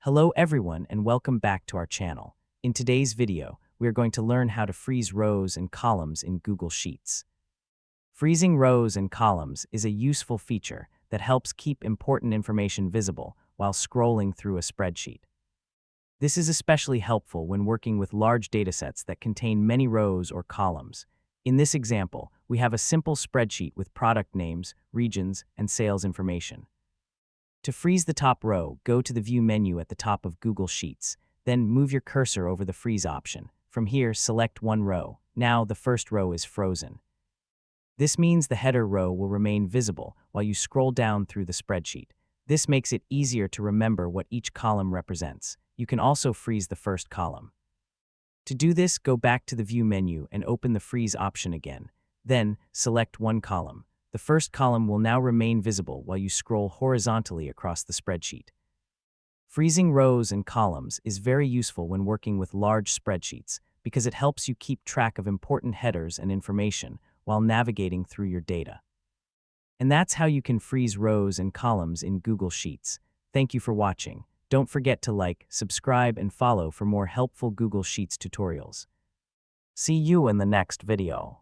Hello everyone and welcome back to our channel. In today's video, we are going to learn how to freeze rows and columns in Google Sheets. Freezing rows and columns is a useful feature that helps keep important information visible while scrolling through a spreadsheet. This is especially helpful when working with large datasets that contain many rows or columns. In this example, we have a simple spreadsheet with product names, regions, and sales information. To freeze the top row, go to the View menu at the top of Google Sheets, then move your cursor over the Freeze option. From here, select one row. Now the first row is frozen. This means the header row will remain visible while you scroll down through the spreadsheet. This makes it easier to remember what each column represents. You can also freeze the first column. To do this, go back to the View menu and open the Freeze option again. Then, select one column. The first column will now remain visible while you scroll horizontally across the spreadsheet. Freezing rows and columns is very useful when working with large spreadsheets because it helps you keep track of important headers and information while navigating through your data. And that's how you can freeze rows and columns in Google Sheets. Thank you for watching. Don't forget to like, subscribe, and follow for more helpful Google Sheets tutorials. See you in the next video.